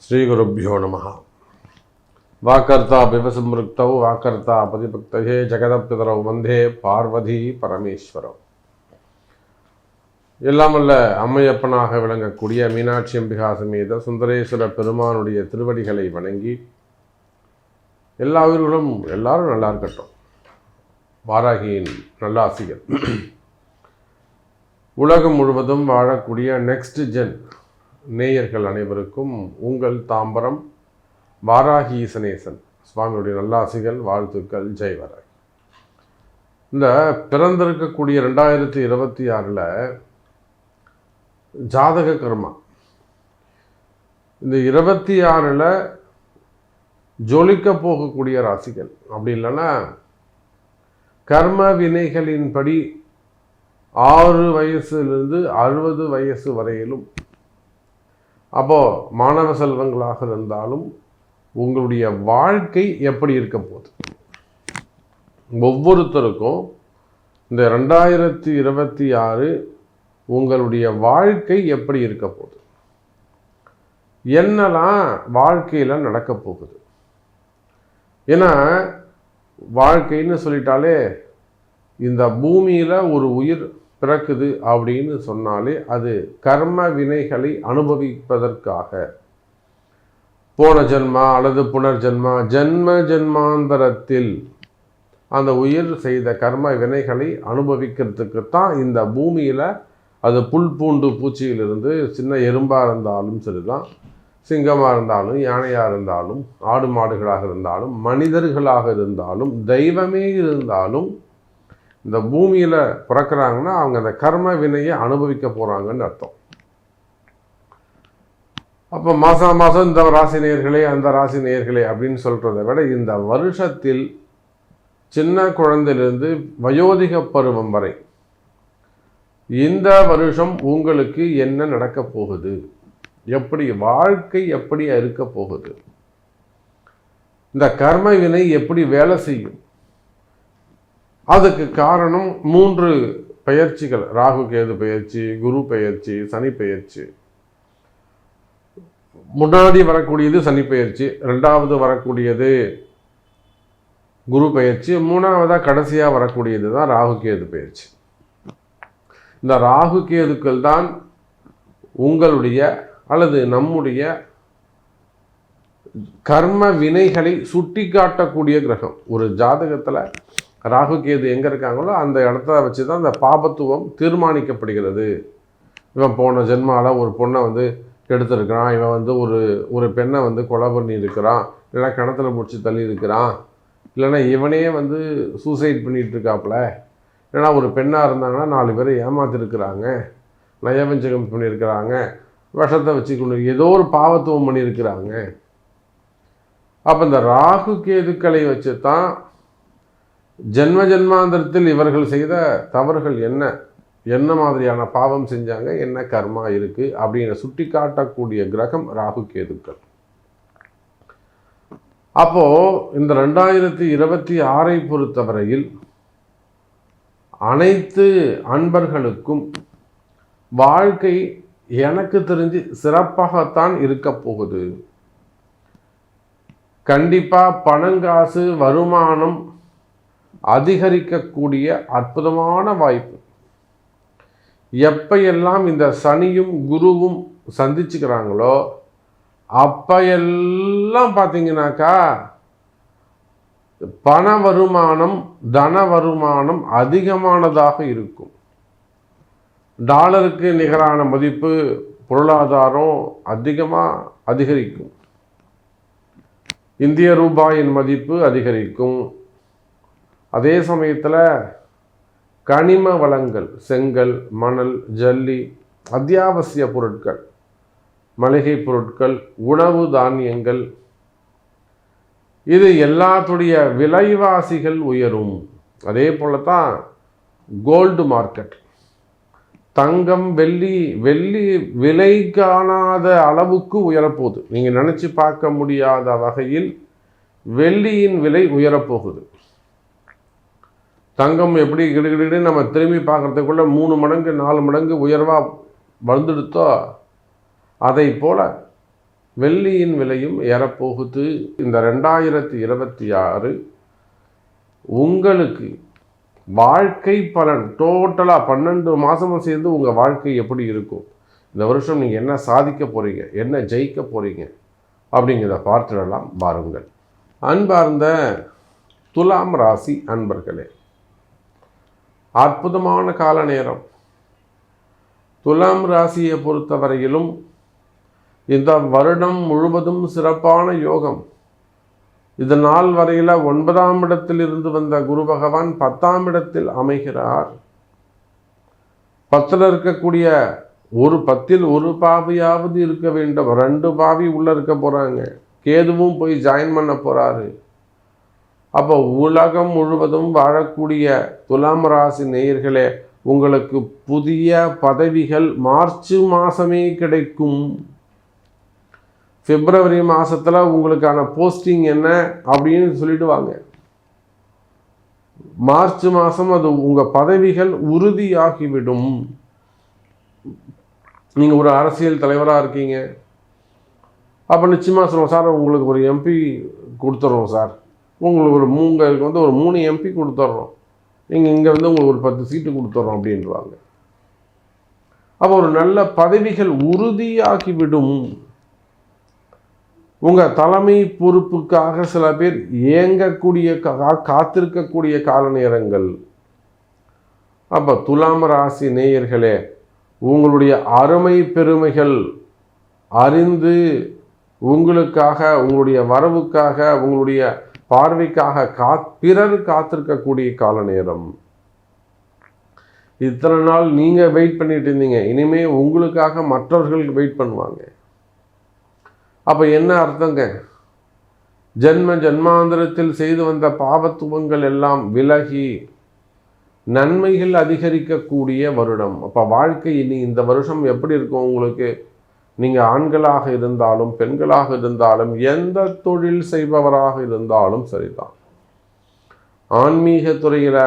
ஸ்ரீகுருப்போ நம. வாக்கர்த்தா பிவசம்ருக்தௌ வாக்கர்த்தா பதிபக்தயே ஜெகதப்பிதரௌ வந்தே பார்வதி பரமேஸ்வரௌ. எல்லாம் வல்ல அம்மையப்பனாக விளங்கக்கூடிய மீனாட்சி அம்பிகா சமேத சுந்தரேஸ்வர பெருமானுடைய திருவடிகளை வணங்கி எல்லா உயிர்களும் எல்லாரும் நல்லா இருக்கட்டும். வாராகியின் நல்லாசிகள். உலகம் முழுவதும் வாழக்கூடிய நெக்ஸ்ட் ஜென் நேயர்கள் அனைவருக்கும் உங்கள் தாம்பரம் வாராகி ஈசனேசன் சுவாமியுடைய நல்லாசிகள், வாழ்த்துக்கள். ஜெய் வாராகி. இந்த பிறந்திருக்கக்கூடிய 2026 ஜாதக கர்மா, இந்த 26 ஜொலிக்க போகக்கூடிய ராசிகள், அப்படி இல்லைன்னா கர்ம வினைகளின்படி 6 வயசுலேருந்து 60 வயசு வரையிலும், அப்போது மாணவ செல்வங்களாக இருந்தாலும் உங்களுடைய வாழ்க்கை எப்படி இருக்க போகுது, ஒவ்வொருத்தருக்கும் இந்த 2026 உங்களுடைய வாழ்க்கை எப்படி இருக்க போகுது, என்னெல்லாம் வாழ்க்கையில் நடக்க போகுது. ஏன்னா வாழ்க்கைன்னு சொல்லிட்டாலே இந்த பூமியில் ஒரு உயிர் பிறக்குது அப்படின்னு சொன்னாலே அது கர்ம வினைகளை அனுபவிப்பதற்காக போன ஜென்மா அல்லது புனர்ஜென்மா ஜென்மாந்தரத்தில் அந்த உயிர் செய்த கர்ம வினைகளை அனுபவிக்கிறதுக்கு தான் இந்த பூமியில், அது புல் பூண்டு பூச்சியிலிருந்து சின்ன எறும்பாக இருந்தாலும் சரிதான், சிங்கமாக இருந்தாலும் யானையாக இருந்தாலும் ஆடு மாடுகளாக இருந்தாலும் மனிதர்களாக இருந்தாலும் தெய்வமே இருந்தாலும் இந்த பூமியில் பிறக்கிறாங்கன்னா அவங்க அந்த கர்ம வினையை அனுபவிக்க போகிறாங்கன்னு அர்த்தம். அப்போ மாதம் மாதம் இந்த ராசி நேயர்களே அந்த ராசி நேயர்களே அப்படின்னு சொல்கிறத விட இந்த வருஷத்தில் சின்ன குழந்தையிலிருந்து வயோதிக பருவம் வரை இந்த வருஷம் உங்களுக்கு என்ன நடக்க போகுது, எப்படி வாழ்க்கை எப்படி இருக்க போகுது, இந்த கர்ம வினை எப்படி வேலை செய்யும். அதுக்கு காரணம் 3 பெயர்ச்சிகள்: ராகு கேது பெயர்ச்சி, குரு பெயர்ச்சி, சனி பெயர்ச்சி. முன்னாடி வரக்கூடியது சனி பெயர்ச்சி, 2வது வரக்கூடியது குரு பெயர்ச்சி, 3வதாக கடைசியாக வரக்கூடியது தான் ராகு கேது பெயர்ச்சி. இந்த ராகு கேதுக்கள் தான் உங்களுடைய அல்லது நம்முடைய கர்ம வினைகளை சுட்டி காட்டக்கூடிய கிரகம். ஒரு ஜாதகத்தில் ராகு கேது எங்கே இருக்காங்களோ அந்த இடத்த வச்சு தான் அந்த பாபத்துவம் தீர்மானிக்கப்படுகிறது. இவன் போன ஜென்மாவில் ஒரு பொண்ணை கெடுத்துருக்கிறான், இவன் ஒரு பெண்ணை கொலை பண்ணி இருக்கிறான், இல்லைன்னா கிணத்துல முடிச்சு தள்ளி இருக்கிறான், இல்லைன்னா இவனே சூசைட் பண்ணிகிட்டு இருக்காப்புல, இல்லைன்னா ஒரு பெண்ணாக இருந்தாங்கன்னா 4 பேரை ஏமாத்திருக்கிறாங்க, நயவஞ்சகம் பண்ணியிருக்கிறாங்க, விஷத்தை வச்சு கொண்டு ஏதோ ஒரு பாவத்துவம் பண்ணியிருக்கிறாங்க. அப்போ இந்த ராகு கேதுக்களை வச்சு தான் ஜென்மாந்தரத்தில் இவர்கள் செய்த தவறுகள் என்ன மாதிரியான பாவம் செஞ்சாங்க, என்ன கர்மா இருக்குது அப்படின்னு சுட்டி காட்டக்கூடிய கிரகம் ராகு கேதுக்கள். அப்போது இந்த 2026 பொறுத்தவரையில் அனைத்து அன்பர்களுக்கும் வாழ்க்கை எனக்கு தெரிஞ்சு சிறப்பாகத்தான் இருக்க போகுது. கண்டிப்பாக பணங்காசு வருமானம் அதிகரிக்கக்கூடிய அற்புதமான வாய்ப்பு. எப்பையெல்லாம் இந்த சனியும் குருவும் சந்திச்சுக்கிறாங்களோ அப்பையெல்லாம் பார்த்தீங்கன்னாக்கா பண வருமானம் தன வருமானம் அதிகமானதாக இருக்கும். டாலருக்கு நிகரான மதிப்பு பொருளாதாரம் அதிகரிக்கும். இந்திய ரூபாயின் மதிப்பு அதிகரிக்கும். அதே சமயத்தில் கனிம வளங்கள், செங்கல், மணல், ஜல்லி, அத்தியாவசிய பொருட்கள், மளிகை பொருட்கள், உணவு தானியங்கள், இது எல்லாத்துடைய விலைவாசிகள் உயரும். அதே போல தான் கோல்டு மார்க்கெட், தங்கம், வெள்ளி விலை காணாத அளவுக்கு உயரப்போகுது. நீங்கள் நினச்சி பார்க்க முடியாத வகையில் வெள்ளியின் விலை உயரப்போகுது. தங்கம் எப்படி கிடுகிடு நம்ம திரும்பி பார்க்குறதுக்குள்ள 3 மடங்கு 4 மடங்கு உயர்வாக வந்துடுத்தோ, அதை போல் வெள்ளியின் விலையும் ஏறப்போகுது. இந்த 2026 உங்களுக்கு வாழ்க்கை பலன் டோட்டலாக 12 மாதமும் சேர்ந்து உங்கள் வாழ்க்கை எப்படி இருக்கும், இந்த வருஷம் நீங்கள் என்ன சாதிக்க போகிறீங்க, என்ன ஜெயிக்க போகிறீங்க அப்படிங்கிறத பார்த்துடலாம் பாருங்கள். அன்பார்ந்த துலாம் ராசி அன்பர்களே, அற்புதமான கால நேரம். துலாம் ராசியை பொறுத்தவரையிலும் இந்த வருடம் முழுவதும் சிறப்பான யோகம். இது நாள் வரையில் 9ஆம் இடத்தில் இருந்து வந்த குரு பகவான் 10ஆம் இடத்தில் அமைகிறார். 10ல் இருக்கக்கூடிய ஒரு 10ல் ஒரு பாவியாவது இருக்க வேண்டும். 2 பாவி உள்ள இருக்க போறாங்க. கேதுவும் போய் ஜாயின் பண்ண போறாரு. அப்போ உலகம் முழுவதும் வாழக்கூடிய துலாம் ராசி நேயர்களே, உங்களுக்கு புதிய பதவிகள் மார்ச் மாதமே கிடைக்கும். பிப்ரவரி மாதத்தில் உங்களுக்கான போஸ்டிங் என்ன அப்படின்னு சொல்லிடுவாங்க. மார்ச் மாதம் அது உங்கள் பதவிகள் உறுதியாகிவிடும். நீங்கள் ஒரு அரசியல் தலைவராக இருக்கீங்க, அப்போ நிச்சயமாக சொல்லுவோம், சார் உங்களுக்கு ஒரு எம்பி கொடுத்துட்றோம் சார், உங்களுக்கு ஒரு 3 எம்பி கொடுத்துட்றோம், நீங்கள் இங்கே உங்களுக்கு ஒரு 10 சீட்டு கொடுத்துட்றோம் அப்படின்வாங்க. அப்போ ஒரு நல்ல பதவிகள் உறுதியாகிவிடும். உங்கள் தலைமை பொறுப்புக்காக சில பேர் ஏங்கக்கூடிய காத்திருக்கக்கூடிய கால நேரங்கள். அப்போ துலாம் ராசி நேயர்களே, உங்களுடைய அருமை பெருமைகள் அறிந்து உங்களுக்காக, உங்களுடைய வரவுக்காக, உங்களுடைய பார்வைக்காக பிறர் காத்திருக்கக்கூடிய கால நேரம். இத்தனை நாள் நீங்கள் வெயிட் பண்ணிட்டு இருந்தீங்க, இனிமேல் உங்களுக்காக மற்றவர்கள் வெயிட் பண்ணுவாங்க. அப்போ என்ன அர்த்தங்க? ஜென்மாந்திரத்தில் செய்து வந்த பாவத்துவங்கள் எல்லாம் விலகி நன்மைகள் அதிகரிக்கக்கூடிய வருடம். அப்போ வாழ்க்கை இனி இந்த வருஷம் எப்படி இருக்கும் உங்களுக்கு? நீங்கள் ஆண்களாக இருந்தாலும் பெண்களாக இருந்தாலும் எந்த தொழில் செய்பவராக இருந்தாலும் சரிதான். ஆன்மீக துறையில்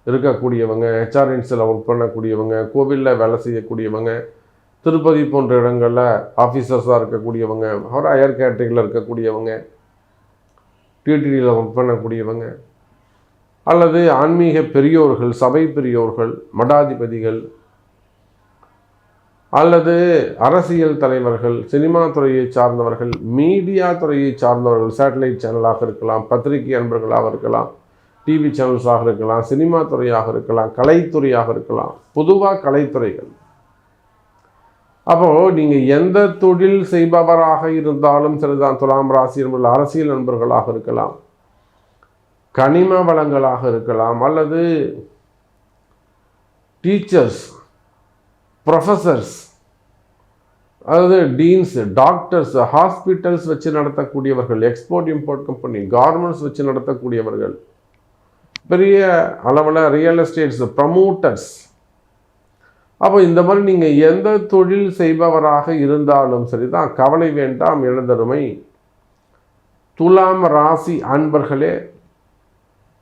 இருக்கக்கூடியவங்க, ஹெச்ஆர்என்ஸில் ஒர்க் பண்ணக்கூடியவங்க, கோவிலில் வேலை செய்யக்கூடியவங்க, திருப்பதி போன்ற இடங்களில் ஆஃபீஸர்ஸாக இருக்கக்கூடியவங்க, ஒரு ஹையர் கேட்டகரியில் இருக்கக்கூடியவங்க, டிடிடியில் ஒர்க் பண்ணக்கூடியவங்க, அல்லது ஆன்மீக பெரியோர்கள், சபை பெரியோர்கள், மடாதிபதிகள், அல்லது அரசியல் தலைவர்கள், சினிமா துறையை சார்ந்தவர்கள், மீடியா துறையை சார்ந்தவர்கள், சேட்டலைட் சேனலாக இருக்கலாம், பத்திரிகை அன்பர்களாக இருக்கலாம், டிவி சேனல்ஸாக இருக்கலாம், சினிமா துறையாக இருக்கலாம், கலைத்துறையாக இருக்கலாம், பொதுவாக கலைத்துறைகள். அப்போது நீங்கள் எந்த தொழில் செய்பவராக இருந்தாலும் சரிதான். துலாம் ராசி என்பது அரசியல் நண்பர்களாக இருக்கலாம், கனிம வளங்களாக இருக்கலாம், அல்லது டீச்சர்ஸ், ப்ரொஃபஸர்ஸ், அதாவது டீன்ஸ், டாக்டர்ஸ், ஹாஸ்பிட்டல்ஸ் வச்சு நடத்தக்கூடியவர்கள், எக்ஸ்போர்ட் இம்போர்ட் கம்பெனி, கார்மெண்ட்ஸ் வச்சு நடத்தக்கூடியவர்கள், பெரிய அளவில் ரியல் எஸ்டேட்ஸ் ப்ரமோட்டர்ஸ். அப்போ இந்த மாதிரி நீங்கள் எந்த தொழில் செய்பவராக இருந்தாலும் சரிதான், கவலை வேண்டாம் இழந்தருமை. துலாம் ராசி அன்பர்களே,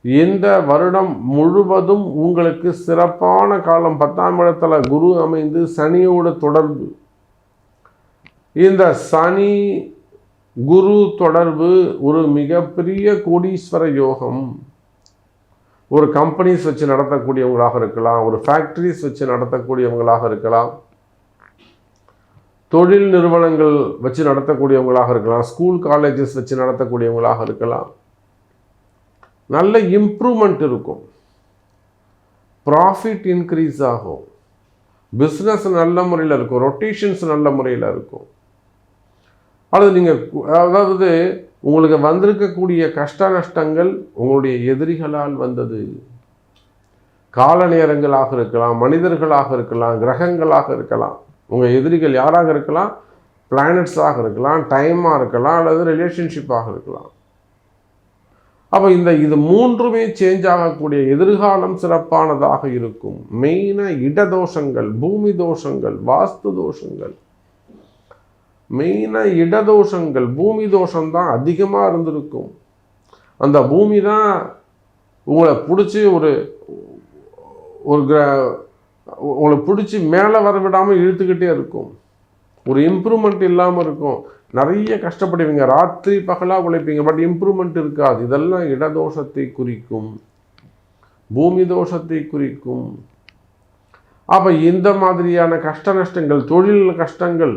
இந்த வருடம் முழுவதும் உங்களுக்கு சிறப்பான காலம். 10ஆம் இடத்துல குரு அமைந்து சனியோடு தொடர்பு. இந்த சனி குரு தொடர்பு ஒரு மிகப்பெரிய கோடீஸ்வர யோகம். ஒரு கம்பெனிஸ் வச்சு நடத்தக்கூடியவங்களாக இருக்கலாம், ஒரு ஃபேக்ட்ரிஸ் வச்சு நடத்தக்கூடியவங்களாக இருக்கலாம், தொழில் நிறுவனங்கள் வச்சு நடத்தக்கூடியவங்களாக இருக்கலாம், ஸ்கூல் காலேஜஸ் வச்சு நடத்தக்கூடியவங்களாக இருக்கலாம். நல்ல இம்ப்ரூவ்மெண்ட் இருக்கும், ப்ராஃபிட் இன்க்ரீஸ் ஆகும், பிஸ்னஸ் நல்ல முறையில் இருக்கும், ரொட்டேஷன்ஸ் நல்ல முறையில் இருக்கும். அல்லது நீங்கள் அதாவது உங்களுக்கு வந்திருக்கக்கூடிய கஷ்ட நஷ்டங்கள் உங்களுடைய எதிரிகளால் வந்தது. கால நேரங்களாக இருக்கலாம், மனிதர்களாக இருக்கலாம், கிரகங்களாக இருக்கலாம். உங்கள் எதிரிகள் யாராக இருக்கலாம்? பிளானட்ஸாக இருக்கலாம், டைமாக இருக்கலாம், அல்லது ரிலேஷன்ஷிப்பாக இருக்கலாம். அப்போ இது 3மே சேஞ்ச் ஆகக்கூடிய எதிர்காலம் சிறப்பானதாக இருக்கும். மெயினாக இடதோஷங்கள், பூமி தோஷங்கள், வாஸ்து தோஷங்கள், மெயினாக இடதோஷங்கள், பூமி தோஷம்தான் அதிகமாக இருந்திருக்கும். அந்த பூமி தான் உங்களை பிடிச்சி உங்களை பிடிச்சி மேலே வர விடாமல் இழுத்துக்கிட்டே இருக்கும். ஒரு இம்ப்ரூவ்மெண்ட் இல்லாமல் இருக்கும். நிறைய கஷ்டப்படுவீங்க, ராத்திரி பகலாக உழைப்பீங்க, பட் இம்ப்ரூவ்மெண்ட் இருக்காது. இதெல்லாம் இடதோஷத்தை குறிக்கும், பூமி தோஷத்தை குறிக்கும். அப்போ இந்த மாதிரியான கஷ்ட நஷ்டங்கள், தொழில் கஷ்டங்கள்,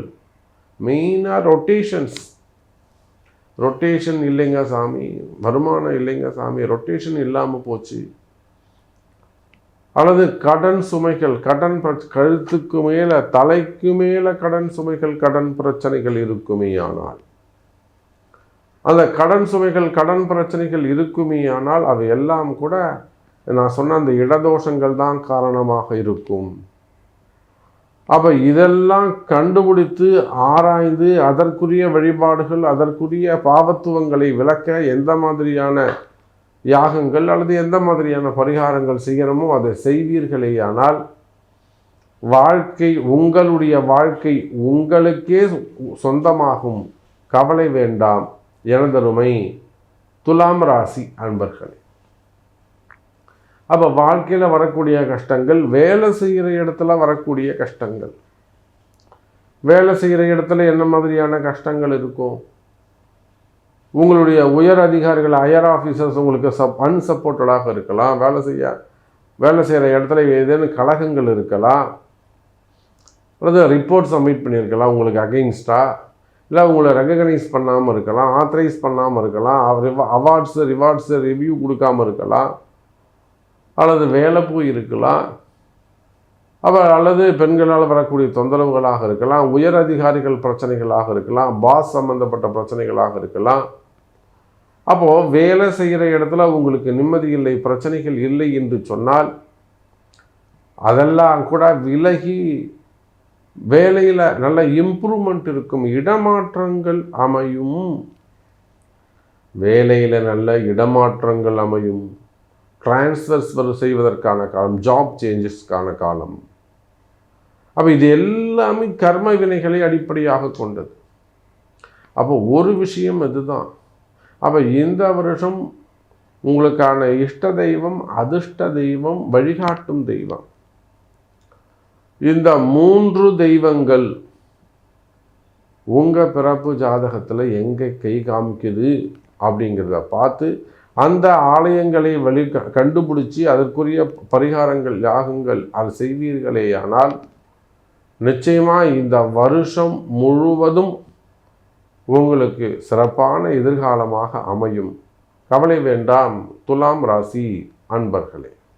மெயினாக ரொட்டேஷன் இல்லைங்க சாமி, வருமானம் இல்லைங்க சாமி, ரொட்டேஷன் இல்லாமல் போச்சு, அல்லது கடன் சுமைகள், கழுத்துக்கு மேலே தலைக்கு மேலே கடன் சுமைகள், கடன் பிரச்சனைகள் இருக்குமேயானால், அந்த கடன் சுமைகள் கடன் பிரச்சனைகள் இருக்குமேயானால் அவை எல்லாம் கூட நான் சொன்ன அந்த இடதோஷங்கள் தான் காரணமாக இருக்கும். அப்போ இதெல்லாம் கண்டுபிடித்து ஆராய்ந்து அதற்குரிய வழிபாடுகள், அதற்குரிய பாவத்துவங்களை விளக்க எந்த மாதிரியான யாகங்கள் அல்லது எந்த மாதிரியான பரிகாரங்கள் செய்யணுமோ அதை செய்வீர்களேயானால் வாழ்க்கை, உங்களுடைய வாழ்க்கை உங்களுக்கே சொந்தமாகும். கவலை வேண்டாம் எனதருமை துலாம் ராசி அன்பர்களே. அப்போ வாழ்க்கையில் வரக்கூடிய கஷ்டங்கள், வேலை செய்கிற இடத்துல வரக்கூடிய கஷ்டங்கள், வேலை செய்கிற இடத்துல என்ன மாதிரியான கஷ்டங்கள் இருக்கும்? உங்களுடைய உயர் அதிகாரிகள், ஹையர் ஆஃபீஸர்ஸ் உங்களுக்கு அன்சப்போர்ட்டடாக இருக்கலாம். வேலை செய்கிற இடத்துல ஏதேனும் கலகங்கள் இருக்கலாம், அல்லது ரிப்போர்ட் சப்மிட் பண்ணியிருக்கலாம் உங்களுக்கு அகெயின்ஸ்டாக, இல்லை உங்களை ரெகக்னைஸ் பண்ணாமல் இருக்கலாம், ஆத்தரைஸ் பண்ணாமல் இருக்கலாம், ரிவார்ட்ஸு ரிவ்யூ கொடுக்காமல் இருக்கலாம், அல்லது வேலை போய் இருக்கலாம், அல்லது பெண்களால் வரக்கூடிய தொந்தரவுகளாக இருக்கலாம், உயர் அதிகாரிகள் பிரச்சனைகளாக இருக்கலாம், பாஸ் சம்பந்தப்பட்ட பிரச்சனைகளாக இருக்கலாம். அப்போது வேலை செய்கிற இடத்துல உங்களுக்கு நிம்மதி இல்லை, பிரச்சனைகள் இல்லை என்று சொன்னால் அதெல்லாம் கூட விலகி வேலையில் நல்ல இம்ப்ரூவ்மெண்ட் இருக்கும், இடமாற்றங்கள் அமையும், வேலையில் நல்ல இடமாற்றங்கள் அமையும், டிரான்ஸ்ஃபர்ஸ் செய்வதற்கான காலம், ஜாப் சேஞ்சஸ்க்கான காலம். அப்போ இது எல்லாமே கர்ம வினைகளை அடிப்படையாக கொண்டது. அப்போ ஒரு விஷயம் இதுதான். அப்போ இந்த வருஷம் உங்களுக்கான இஷ்ட தெய்வம், அதிர்ஷ்ட தெய்வம், வழிகாட்டும் தெய்வம், இந்த 3 தெய்வங்கள் உங்கள் பிறப்பு ஜாதகத்தில் எங்கே கை காமிக்குது அப்படிங்கிறத பார்த்து அந்த ஆலயங்களை கண்டுபிடிச்சி அதற்குரிய பரிகாரங்கள், யாகங்கள் அது செய்வீர்களேயானால் நிச்சயமாக இந்த வருஷம் முழுவதும் உங்களுக்கு சிறப்பான எதிர்காலமாக அமையும். கவலை வேண்டாம் துலாம் ராசி அன்பர்களே.